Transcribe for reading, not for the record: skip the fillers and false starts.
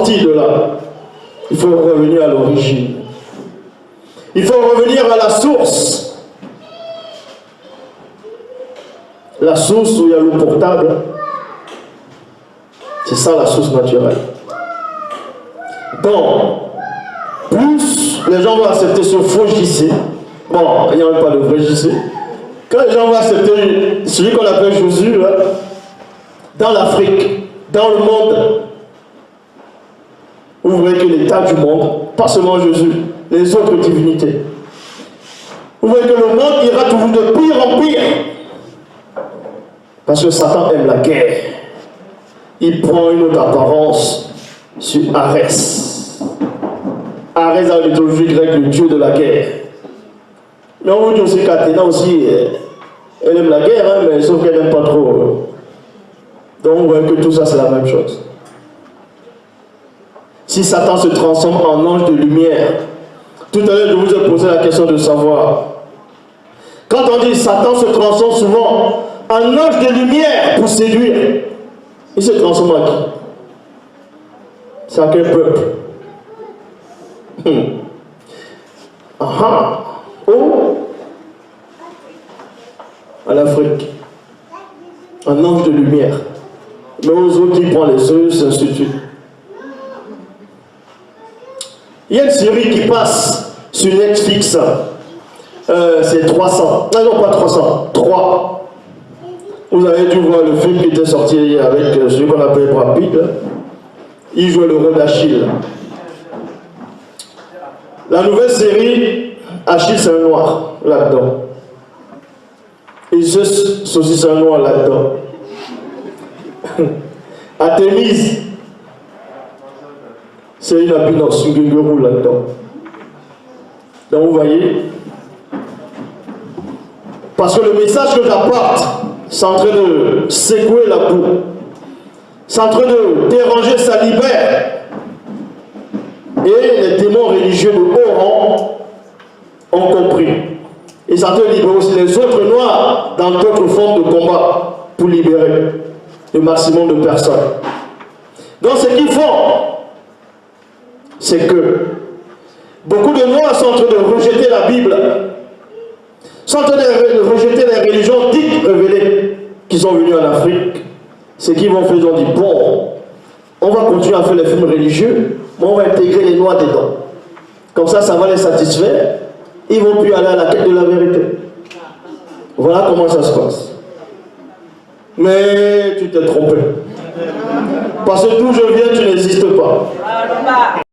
sortir de là. Il faut revenir à l'origine. Il faut revenir à la source. La source où il y a l'eau potable, c'est ça la source naturelle. Donc, plus les gens vont accepter ce faux JC, bon, il n'y a même pas de vrai JC, quand les gens vont accepter celui qu'on appelle Jésus, hein, dans l'Afrique, dans le monde, vous voyez que l'état du monde, pas seulement Jésus, les autres divinités, vous voyez que le monde ira toujours de pire en pire. Parce que Satan aime la guerre. Il prend une autre apparence sur Arès. Arès dans la mythologie grecque, le dieu de la guerre. Mais on vous dit aussi qu'Athéna aussi, elle aime la guerre, hein, mais sauf qu'elle n'aime pas trop. Donc vous voyez que tout ça c'est la même chose. Si Satan se transforme en ange de lumière, tout à l'heure je vous ai posé la question de savoir. Quand on dit Satan se transforme souvent en ange de lumière pour séduire, il se transforme en qui? C'est à quel peuple? Ah, oh, à l'Afrique, un ange de lumière. Mais aux autres qui prend les œufs, ainsi de suite. Il y a une série qui passe sur Netflix, c'est 300. Non, pas 300, 3. Vous avez dû voir le film qui était sorti avec celui qu'on appelle Brad Pitt. Il jouait le rôle d'Achille. La nouvelle série, Achille c'est un noir là-dedans. Et Zeus c'est aussi un noir là-dedans. Athémise, c'est une albinose, une guinguerou là-dedans. Donc vous voyez, parce que le message que j'apporte, c'est en train de secouer la boue. C'est en train de déranger sa libère. Et les démons religieux de haut rang ont compris. Et ça te libère aussi les autres noirs dans d'autres formes de combat pour libérer le maximum de personnes. Donc ce qu'ils font, c'est que beaucoup de noirs sont en train de rejeter la Bible, sont en train de rejeter les religions dites révélées qui sont venues en Afrique. Ce qu'ils vont faire, ils ont dit, bon, on va continuer à faire les films religieux, mais on va intégrer les noirs dedans. Comme ça va les satisfaire. Ils vont plus aller à la quête de la vérité. Voilà comment ça se passe. Mais tu t'es trompé. Parce que d'où je viens, tu n'existes pas.